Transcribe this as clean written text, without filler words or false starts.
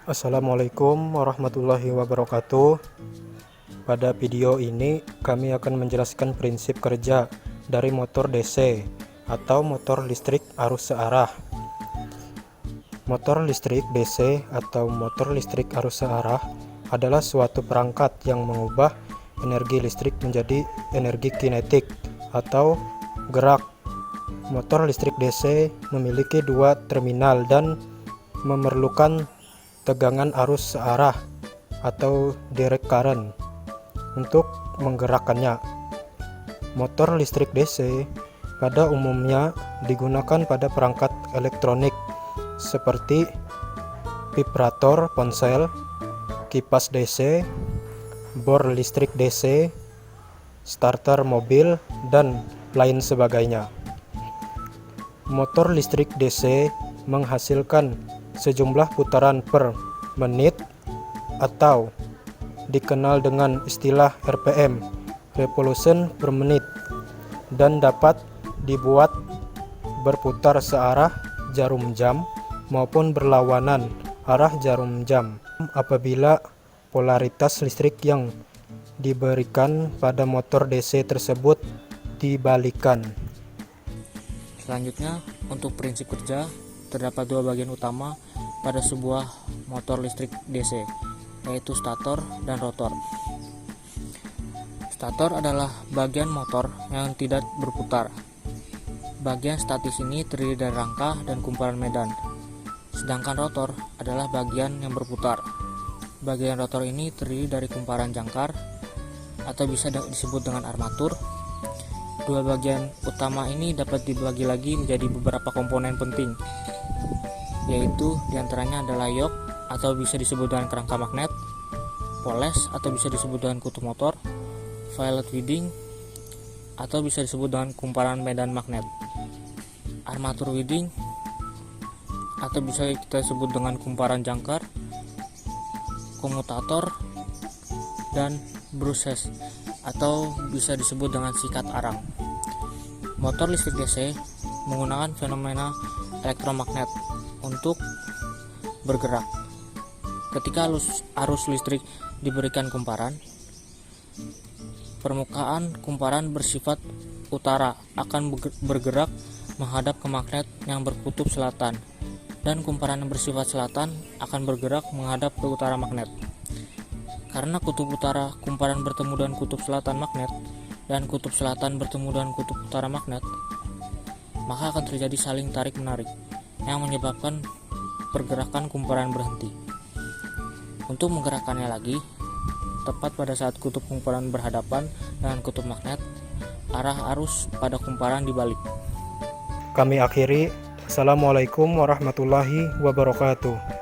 Assalamualaikum warahmatullahi wabarakatuh. Pada video ini kami akan menjelaskan prinsip kerja dari motor DC atau motor listrik arus searah. Motor listrik DC atau motor listrik arus searah adalah suatu perangkat yang mengubah energi listrik menjadi energi kinetik atau gerak. Motor listrik DC memiliki dua terminal dan memerlukan tegangan arus searah atau direct current untuk menggerakkannya. Motor listrik DC pada umumnya digunakan pada perangkat elektronik seperti vibrator ponsel, kipas DC, bor listrik DC, starter mobil, dan lain sebagainya. Motor listrik DC menghasilkan sejumlah putaran per menit atau dikenal dengan istilah RPM, revolution per menit, dan dapat dibuat berputar searah jarum jam maupun berlawanan arah jarum jam apabila polaritas listrik yang diberikan pada motor DC tersebut dibalikan. Selanjutnya, untuk prinsip kerja, terdapat dua bagian utama pada sebuah motor listrik DC, yaitu stator dan rotor. Stator adalah bagian motor yang tidak berputar. Bagian statis ini terdiri dari rangka dan kumparan medan, sedangkan rotor adalah bagian yang berputar. Bagian rotor ini terdiri dari kumparan jangkar atau bisa disebut dengan armatur. Dua bagian utama ini dapat dibagi lagi menjadi beberapa komponen penting, yaitu diantaranya adalah yok atau bisa disebut dengan kerangka magnet, poles atau bisa disebut dengan kutub motor, violet winding atau bisa disebut dengan kumparan medan magnet, armatur winding atau bisa kita sebut dengan kumparan jangkar, komutator, dan bruses atau bisa disebut dengan sikat arang. Motor listrik DC menggunakan fenomena elektromagnet untuk bergerak. Ketika arus listrik diberikan kumparan, permukaan kumparan bersifat utara akan bergerak menghadap ke magnet yang berkutub selatan, dan kumparan yang bersifat selatan akan bergerak menghadap ke utara magnet. Karena kutub utara kumparan bertemu dengan kutub selatan magnet dan kutub selatan bertemu dengan kutub utara magnet, maka akan terjadi saling tarik-menarik yang menyebabkan pergerakan kumparan berhenti. Untuk menggerakkannya lagi, tepat pada saat kutub kumparan berhadapan dengan kutub magnet, arah arus pada kumparan dibalik. Kami akhiri. Assalamualaikum warahmatullahi wabarakatuh.